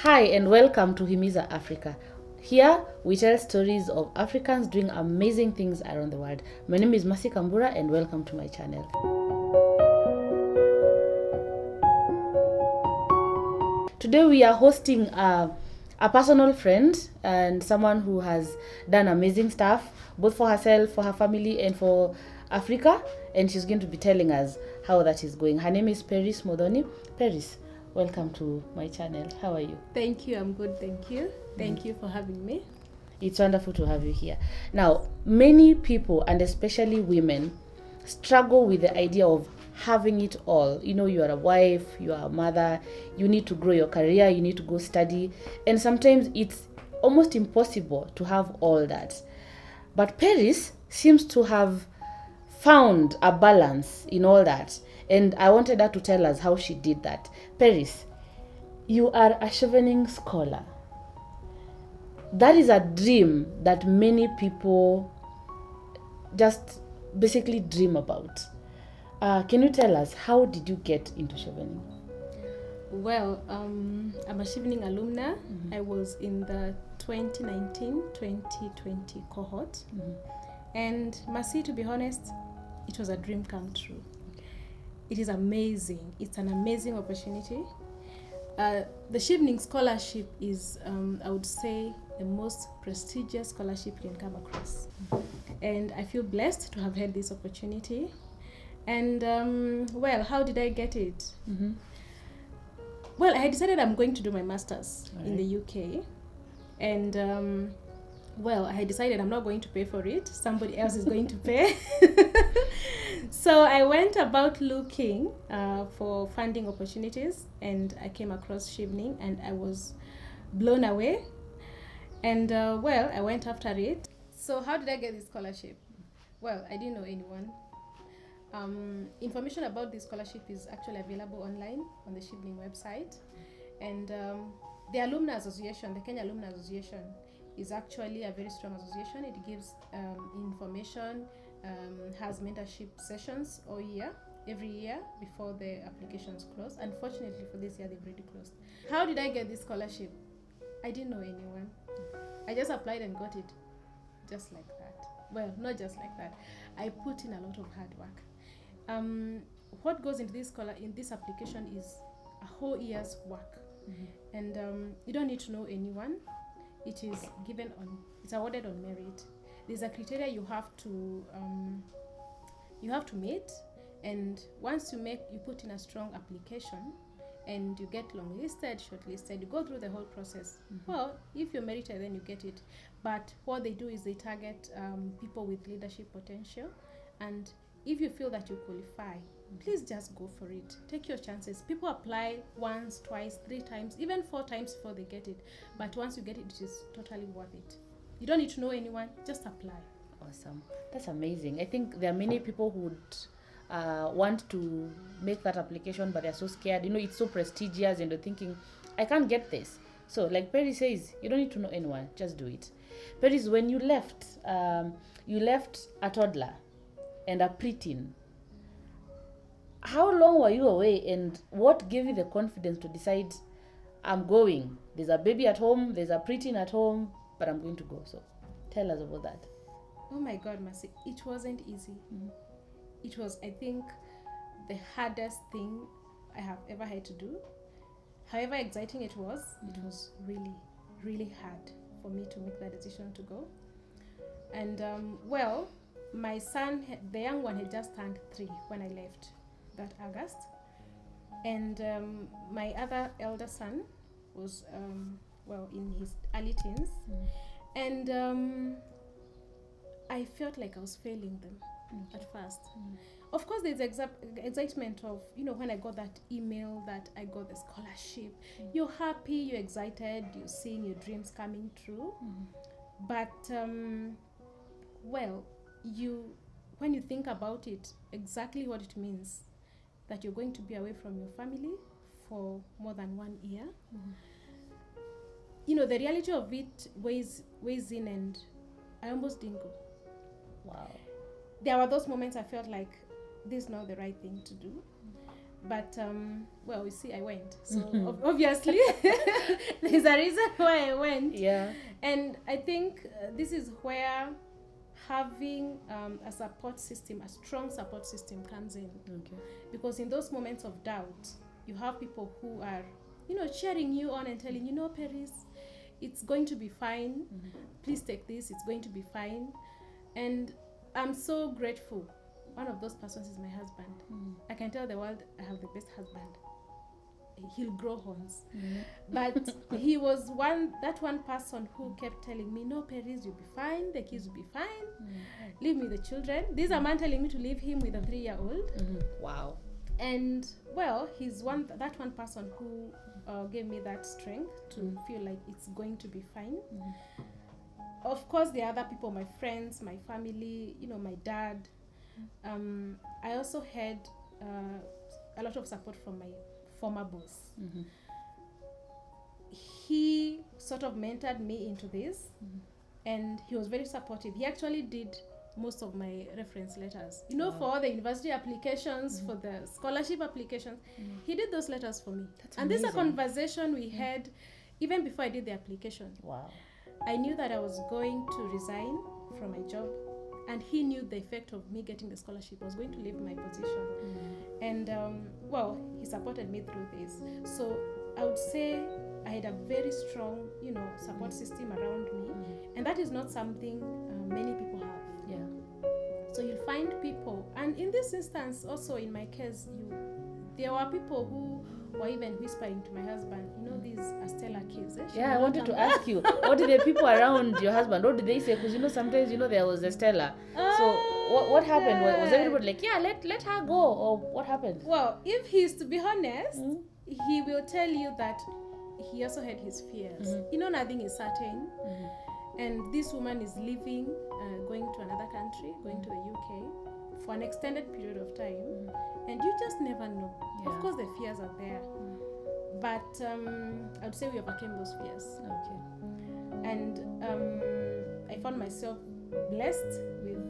Hi and welcome to Himiza Africa. Here we tell stories of Africans doing amazing things around the world. My name is Masi Kambura and welcome to my channel. Today we are hosting a personal friend and someone who has done amazing stuff both for herself, for her family and for Africa, and she's going to be telling us how that is going. Her name is Peris Muthoni. Peris, welcome to my channel. How are you? Thank you. I'm good. Thank you. Thank you for having me. It's wonderful to have you here. Now, many people, and especially women, struggle with the idea of having it all. You know, you are a wife, you are a mother, you need to grow your career, you need to go study, and sometimes it's almost impossible to have all that. But Peris seems to have found a balance in all that, and I wanted her to tell us how she did that. Peris, you are a Chevening scholar. That is a dream that many people just basically dream about. Can you tell us, how did you get into Chevening? Well, I'm a Chevening alumna. I was in the 2019-2020 cohort. And Masi, to be honest, it was a dream come true. It is amazing. It's an amazing opportunity. The Chevening scholarship is, I would say, the most prestigious scholarship you can come across. And I feel blessed to have had this opportunity. And, well, how did I get it? Well, I decided I'm going to do my master's in the UK. And, well, I decided I'm not going to pay for it. Somebody else is going to pay. So I went about looking for funding opportunities, and I came across Chevening, and I was blown away. And, well, I went after it. So how did I get this scholarship? Well, I didn't know anyone. Information about this scholarship is actually available online on the Chevening website. And the Alumni Association, the Kenya Alumni Association, is actually a very strong association. It gives information, has mentorship sessions every year before the applications close. Unfortunately for this year, they've already closed. How did I get this scholarship? I didn't know anyone. I just applied and got it just like that. Well, not just like that. I put in a lot of hard work. What goes into this application is a whole year's work. And you don't need to know anyone. It is it's awarded on merit. There's a criteria you have to meet, and once you put in a strong application, and you get longlisted, shortlisted, you go through the whole process. Well, if you're merited, then you get it. But what they do is they target people with leadership potential, and if you feel that you qualify, please just go for it. Take your chances. People apply once, twice, 3 times, even 4 times before they get it. But once you get it, it is totally worth it. You don't need to know anyone, just apply. Awesome. That's amazing. I think there are many people who would want to make that application, but they're so scared. You know, it's so prestigious and they're thinking, I can't get this. So like Perry says, you don't need to know anyone, just do it. Perry, when you left a toddler and a preteen, how long were you away, and what gave you the confidence to decide, I'm going? There's a baby at home, there's a preteen at home, but I'm going to go. So tell us about that. Oh my God, Masi, it wasn't easy. It was, I think, the hardest thing I have ever had to do. However exciting it was really, really hard for me to make that decision to go. And, well, my son, the young one, had just turned 3 when I left that August. And my other elder son was, well, in his early teens. And I felt like I was failing them at first. Of course, there's excitement of, you know, when I got that email that I got the scholarship. You're happy, you're excited, you're seeing your dreams coming true. But, well, when you think about it, exactly what it means, that you're going to be away from your family for more than 1 year. You know, the reality of it weighs in, and I almost didn't go. Wow. There were those moments I felt like this is not the right thing to do. But, well, you see, I went. So, obviously, There's a reason why I went. Yeah. And I think this is where having a support system, a strong support system comes in. Okay. Because in those moments of doubt, you have people who are, cheering you on and telling you, Peris, it's going to be fine. Please take this, it's going to be fine. And I'm so grateful. One of those persons is my husband. I can tell the world I have the best husband. He'll grow horns. But he was that one person who kept telling me, no, Peris, you'll be fine, the kids will be fine. Leave me the children. This is a man telling me to leave him with a 3-year-old. Wow. And he's that one person who gave me that strength to feel like it's going to be fine. Of course, there are other people, my friends, my family, my dad. I also had a lot of support from my former boss. He sort of mentored me into this, and he was very supportive. He actually did most of my reference letters. For all the university applications, for the scholarship applications, he did those letters for me. That's and this is a amazing. conversation we had even before I did the application. Wow. I knew that I was going to resign from my job, and he knew the effect of me getting the scholarship. I was going to leave my position. And he supported me through this. So I would say I had a very strong, support system around me, and that is not something many people have. Yeah. So you'll find people, and in this instance, also in my case, there were people who were even whispering to my husband, these are Stella kids. Yeah, I wanted to ask you, what did the people around your husband, what did they say? Because sometimes there was a Stella. So what happened? Was everybody like, yeah, let her go, or what happened? Well, if he's to be honest, he will tell you that he also had his fears. Nothing is certain. And this woman is leaving, going to another country, going to the UK for an extended period of time. And you just never know. Yeah. Of course, the fears are there. But I would say we overcame those fears. Okay. And I found myself blessed with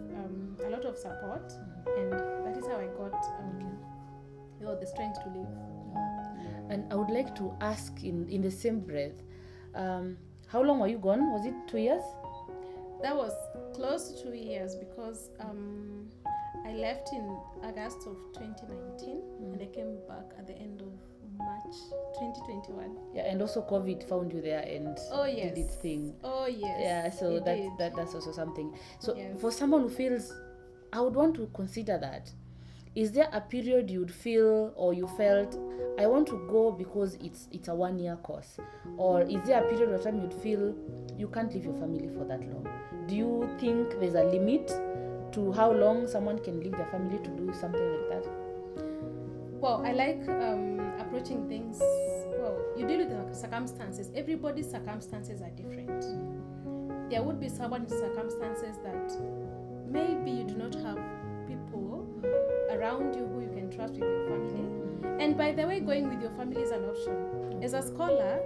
a lot of support. And that is how I got the strength to live. And I would like to ask in the same breath, how long were you gone? Was it 2 years? That was close to 2 years because I left in August of 2019 and I came back at the end of March 2021. Yeah, and also COVID found you there and did its thing. Oh yes. Yeah, so that's also something. So for someone who feels, I would want to consider that. Is there a period you'd feel or you felt, I want to go because it's a 1-year course? Or is there a period of time you'd feel you can't leave your family for that long? Do you think there's a limit to how long someone can leave their family to do something like that? Well, I like approaching things, you deal with the circumstances. Everybody's circumstances are different. There would be someone's circumstances that maybe you do not have people around you who you can trust with your family. And by the way, going with your family is an option. As a scholar,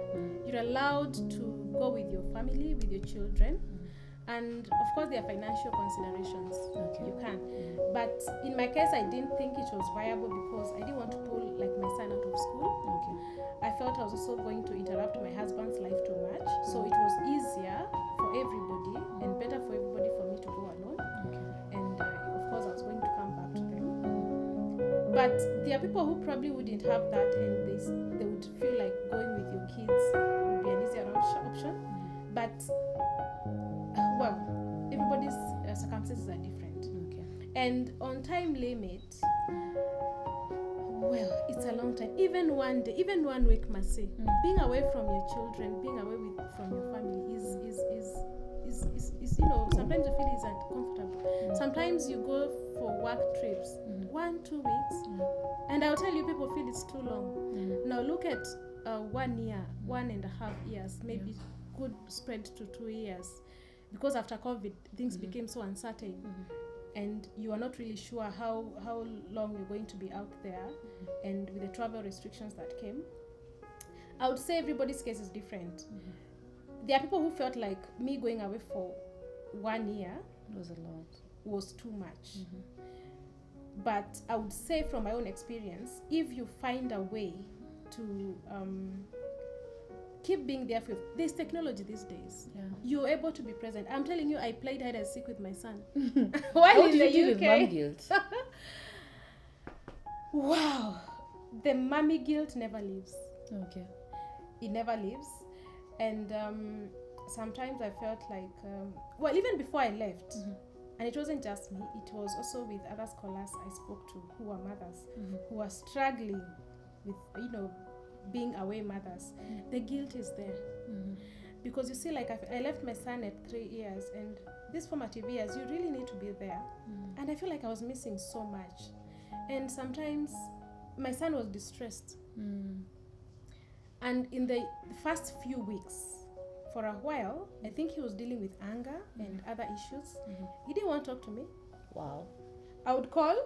you're allowed to go with your family, with your children. And of course, there are financial considerations. Okay. You can. But in my case, I didn't think it was viable because I didn't want to pull my son out of school. Okay. I felt I was also going to interrupt my husband's life too much. So it was easier for everybody and better for everybody for me to go alone. Okay. And of course, I was going to come back to them. But there are people who probably wouldn't have that, and they would feel like going with your kids would be an easier option. But everybody's circumstances are different. Okay. And on time limit, it's a long time. Even 1 day, even 1 week, Mercy. Being away from your children, being away from your family is sometimes you feel isn't comfortable. Sometimes you go for work trips, 1-2 weeks, and I'll tell you, people feel it's too long. Now look at 1 year, 1.5 years, maybe could spread to 2 years, because after COVID things became so uncertain. And you are not really sure how long you're going to be out there, and with the travel restrictions that came, I would say everybody's case is different. There are people who felt like me going away for 1 year was too much. But I would say from my own experience, if you find a way to keep being there for. There's technology these days. Yeah. You're able to be present. I'm telling you, I played hide and seek with my son. How in did you the deal UK. with mom guilt? Wow, the mommy guilt never leaves. Okay. It never leaves, and sometimes I felt like, well, even before I left, and it wasn't just me, it was also with other scholars I spoke to who are mothers, who are struggling with, being away mothers. The guilt is there. Because you see, like I left my son at 3 years, and these formative years, you really need to be there. And I feel like I was missing so much. And sometimes my son was distressed. And in the first few weeks, for a while, I think he was dealing with anger and other issues. He didn't want to talk to me. Wow. I would call,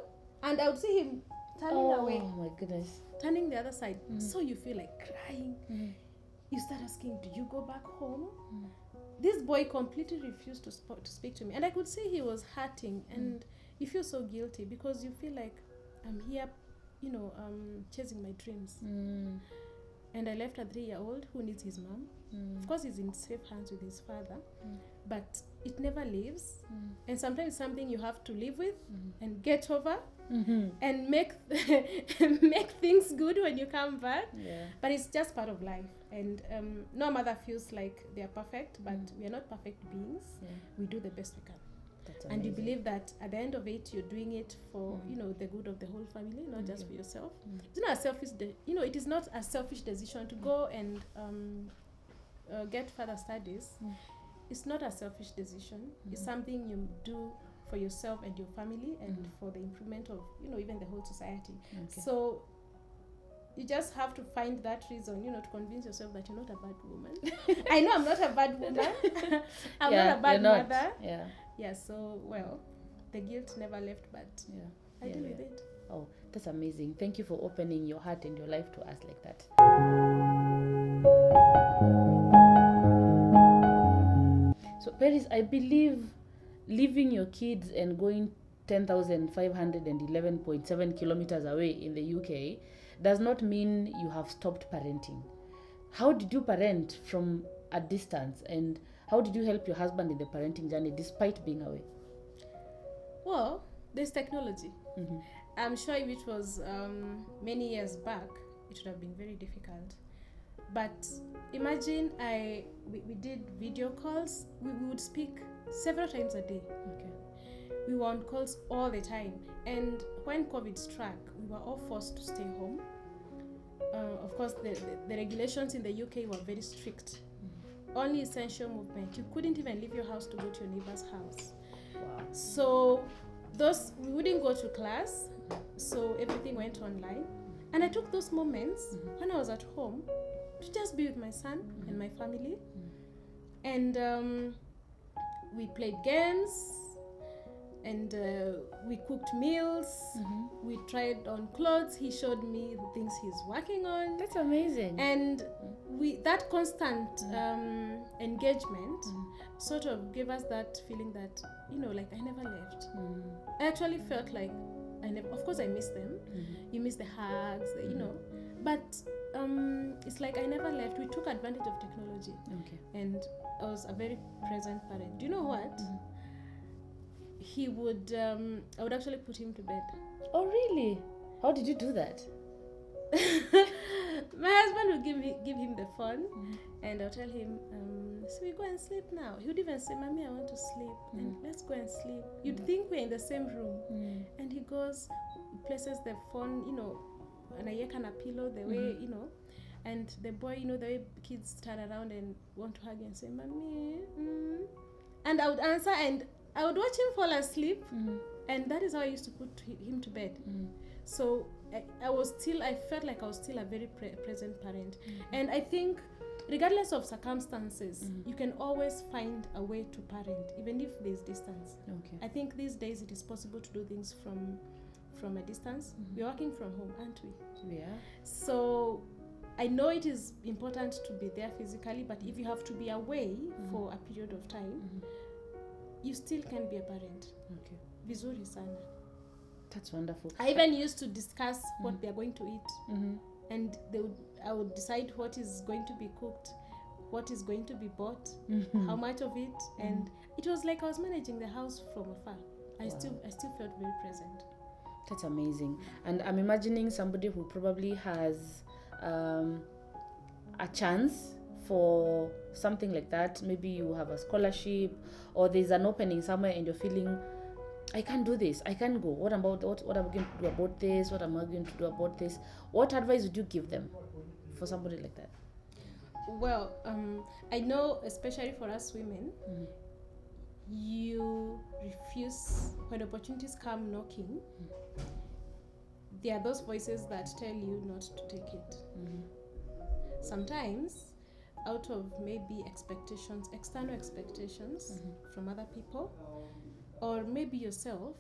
and I would see him turning away. Oh my goodness. Turning the other side. So you feel like crying. You start asking, do you go back home? This boy completely refused to speak to me. And I could see he was hurting. And you feel so guilty because you feel like I'm here, chasing my dreams. And I left a 3-year-old who needs his mom. Of course, he's in safe hands with his father. But it never leaves. And sometimes it's something you have to live with and get over. And make make things good when you come back. Yeah. But it's just part of life. And no mother feels like they are perfect, but we are not perfect beings. Yeah. We do the best we can. That's And you amazing. believe that at the end of it, you're doing it for the good of the whole family, not just for yourself. It's not a selfish. It is not a selfish decision to go and get further studies. It's not a selfish decision. It's something you do for yourself and your family, and for the improvement of even the whole society. Okay. So you just have to find that reason, to convince yourself that you're not a bad woman. I know I'm not a bad woman. I'm not a bad you're not. mother. Yeah. Yeah, so, well, the guilt never left, but Yeah. I deal with it. Oh, that's amazing. Thank you for opening your heart and your life to us like that. So, Peris, I believe leaving your kids and going 10,511.7 kilometers away in the UK does not mean you have stopped parenting. How did you parent from a distance, and how did you help your husband in the parenting journey despite being away? Well, there's technology. I'm sure if it was many years back, it would have been very difficult. But imagine we did video calls. We would speak several times a day. Okay. We were on calls all the time. And when COVID struck, we were all forced to stay home. Of course, the regulations in the UK were very strict. Only essential movement. You couldn't even leave your house to go to your neighbor's house. Wow. So we wouldn't go to class, so everything went online. And I took those moments when I was at home to just be with my son and my family. And we played games, and we cooked meals. We tried on clothes. He showed me the things he's working on. That's amazing. And that constant engagement sort of gave us that feeling that, like I never left. I actually felt like of course I miss them. You miss the hugs, but it's like I never left. We took advantage of technology. Okay. And I was a very present parent. Do you know what? He would, I would actually put him to bed. Oh, really? How did you do that? My husband would give him the phone, and I'll tell him, so we go and sleep now. He would even say, Mommy, I want to sleep, and let's go and sleep. You'd think we're in the same room. And he goes, places the phone, and I on a pillow, the way, and the boy, the way kids turn around and want to hug you and say, Mommy, and I would answer, and I would watch him fall asleep, and that is how I used to put him to bed. So I felt like I was still a very present parent. And I think regardless of circumstances, you can always find a way to parent, even if there's distance. Okay. I think these days it is possible to do things from a distance. We're working from home, aren't we? Yeah. So I know it is important to be there physically, but if you have to be away for a period of time, you still can be a parent. Okay. Vizuri sana. That's wonderful. I even used to discuss what they're going to eat, and I would decide what is going to be cooked. what is going to be bought, how much of it, and it was like I was managing the house from afar. I still felt very present. That's amazing. And I'm imagining somebody who probably has a chance for something like that. Maybe you have a scholarship, or there's an opening somewhere and you're feeling, I can't do this, I can't go. What am I going to do about this? What am I going to do about this? What advice would you give them for somebody like that? Well, I know, especially for us women, you refuse when opportunities come knocking. There are those voices that tell you not to take it. Sometimes, out of maybe expectations, external expectations from other people, or maybe yourself,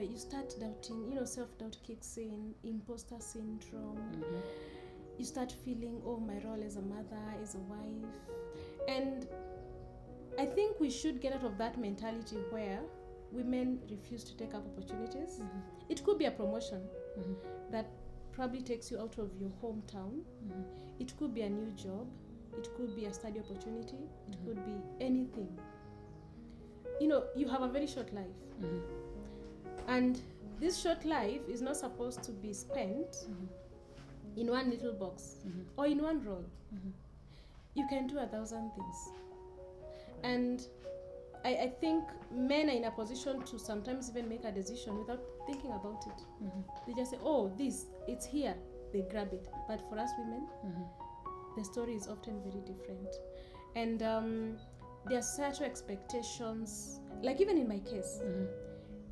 you start doubting. Self-doubt kicks in, imposter syndrome. You start feeling, oh, my role as a mother, as a wife. And I think we should get out of that mentality where women refuse to take up opportunities. It could be a promotion that probably takes you out of your hometown. It could be a new job. It could be a study opportunity. It could be anything. You have a very short life. And this short life is not supposed to be spent in one little box or in one role. You can do 1,000 things. And I think men are in a position to sometimes even make a decision without thinking about it. They just say, oh, it's here. They grab it. But for us women, the story is often very different. And there are such expectations. Like even in my case,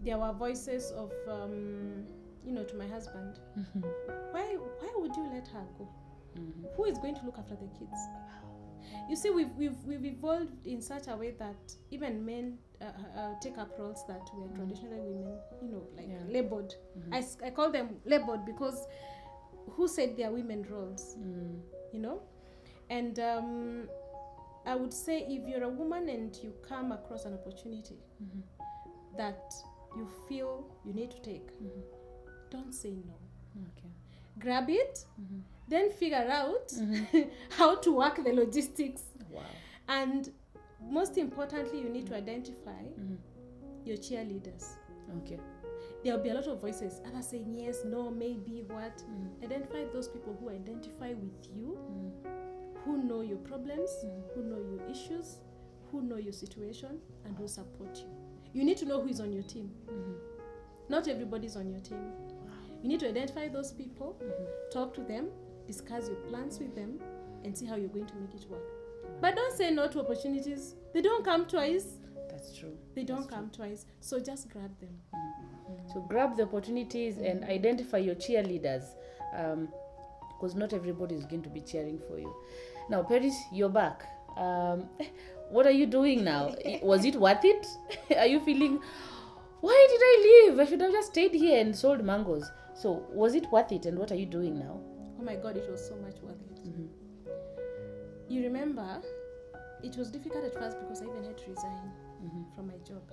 there were voices of, to my husband. Why would you let her go? Who is going to look after the kids? You see, we've evolved in such a way that even men take up roles that were traditionally women, labeled. I call them labeled because who said they are women roles? And I would say if you're a woman and you come across an opportunity that you feel you need to take, don't say no. Okay. Grab it, then figure out how to work the logistics. Wow. And most importantly, you need to identify your cheerleaders. Okay. There'll be a lot of voices, others saying yes, no, maybe, what. Identify those people who identify with you, who know your problems, who know your issues, who know your situation, and who support you. You need to know who is on your team. Not everybody's on your team. You need to identify those people, talk to them, discuss your plans with them, and see how you're going to make it work. But don't say no to opportunities. They don't come twice. That's true. They don't come twice. So just grab them. So grab the opportunities and identify your cheerleaders, because not everybody is going to be cheering for you. Now, Peris, you're back. What are you doing now? Was it worth it? Are you feeling, why did I leave? I should have just stayed here and sold mangoes. So was it worth it, and what are you doing now? Oh my God, it was so much worth it. You remember, it was difficult at first because I even had to resign from my job.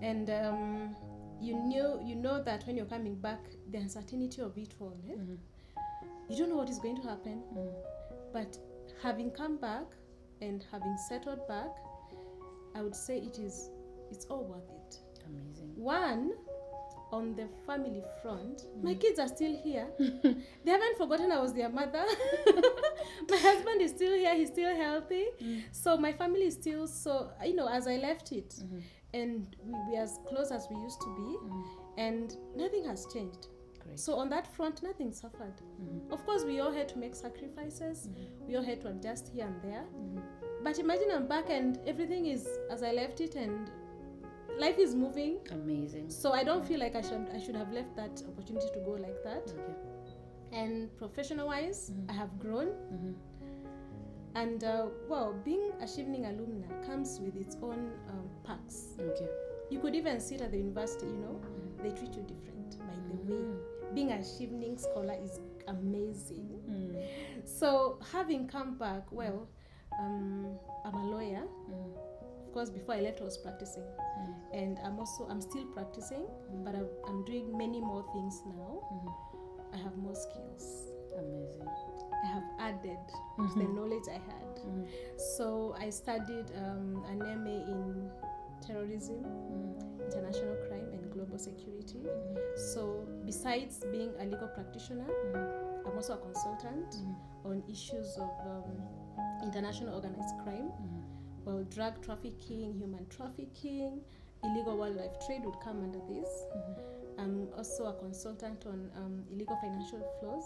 And you know that when you're coming back, the uncertainty of it all, you don't know what is going to happen. But having come back and having settled back, I would say it's all worth it. Amazing. One, on the family front, my kids are still here. They haven't forgotten I was their mother. My husband is still here. He's still healthy. So my family is still as I left it. And we're as close as we used to be. And nothing has changed. Great. So on that front, nothing suffered. Of course, we all had to make sacrifices. We all had to adjust here and there. But imagine I'm back and everything is as I left it, and life is moving. Amazing. So I don't feel like I should have left that opportunity to go like that. Okay. And professional-wise, I have grown. And being a Chevening alumna comes with its own perks. Okay. You could even sit at the university, they treat you different by the way. Being a Chevening scholar is amazing. So having come back, I'm a lawyer. Of course, before I left, I was practicing. And I'm still practicing, but I'm doing many more things now. I have more skills. Amazing. I have added to the knowledge I had. So I studied an MA in terrorism, international crime, and global security. So besides being a legal practitioner, I'm also a consultant on issues of international organized crime. Well, drug trafficking, human trafficking, illegal wildlife trade would come under this. I'm also a consultant on illegal financial flows,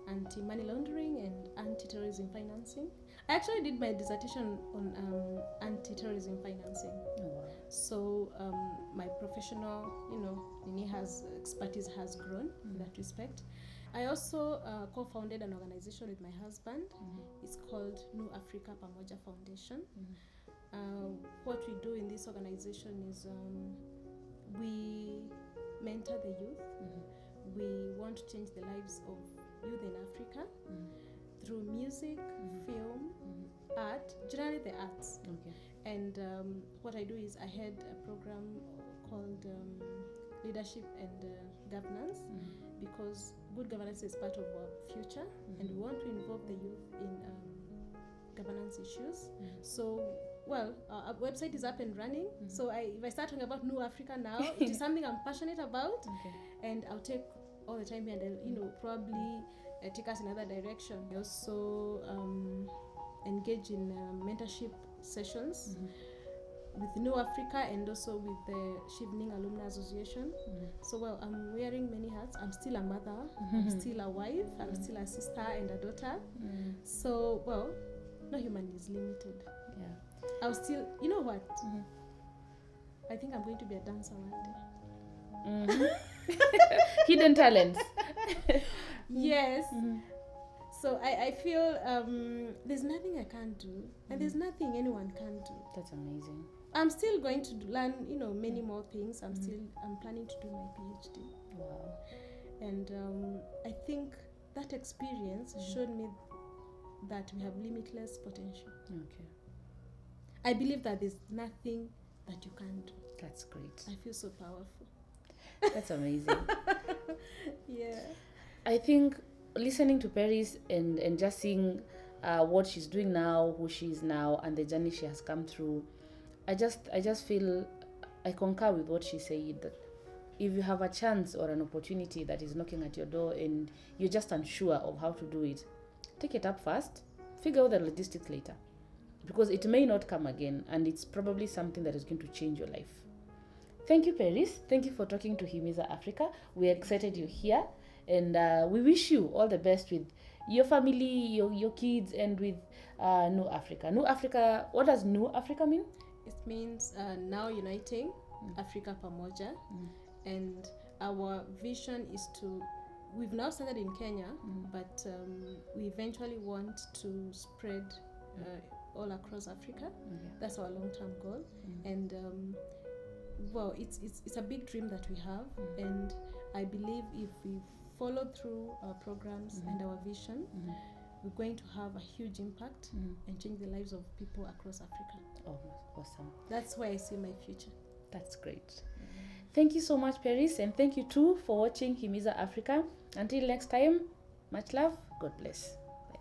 anti-money laundering, and anti-terrorism financing. I actually did my dissertation on anti-terrorism financing. Oh, wow. So my professional, expertise has grown in that respect. I also co-founded an organization with my husband. It's called New Africa Pamoja Foundation. What we do in this organization is we mentor the youth. We want to change the lives of youth in Africa through music, film, art, generally the arts. Okay. And what I do is I head a program called Leadership and Governance, because good governance is part of our future, and we want to involve the youth in governance issues. So, well, our website is up and running. So if I start talking about New Africa now, it is something I'm passionate about, and I'll take all the time here, and I'll probably take us in another direction. I also engage in mentorship sessions with New Africa and also with the Chevening Alumnus Association. So, well, I'm wearing many hats. I'm still a mother, I'm still a wife, I'm still a sister and a daughter. So, well, no human is limited. Yeah. I'll still, you know what? I think I'm going to be a dancer one day. Hidden talents. Yes. So I feel there's nothing I can't do, and there's nothing anyone can do. That's amazing. I'm still going to learn, many more things. I'm planning to do my PhD. Wow. And I think that experience showed me that we have limitless potential. Okay. I believe that there's nothing that you can't do. That's great. I feel so powerful. That's amazing. Yeah. I think listening to Peris and just seeing what she's doing now, who she is now, and the journey she has come through, I just feel I concur with what she said, that if you have a chance or an opportunity that is knocking at your door and you're just unsure of how to do it, take it up first, figure out the logistics later, because it may not come again, and it's probably something that is going to change your life. Thank you, Peris. Thank you for talking to Himiza Africa. We're excited you're here, and we wish you all the best with your family, your kids, and with New Africa. New Africa, what does New Africa mean? It means now uniting Africa Pamoja, and our vision is to, we've now started in Kenya, but we eventually want to spread all across Africa. That's our long-term goal, and well, it's a big dream that we have, and I believe if we follow through our programs and our vision, we're going to have a huge impact and change the lives of people across Africa. Oh, awesome. That's where I see my future. That's great. Thank you so much, Peris, and thank you too for watching Himiza Africa. Until next time, much love. God bless. Bye.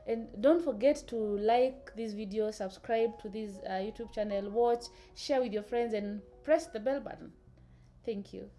And don't forget to like this video, subscribe to this YouTube channel, watch, share with your friends, and press the bell button. Thank you.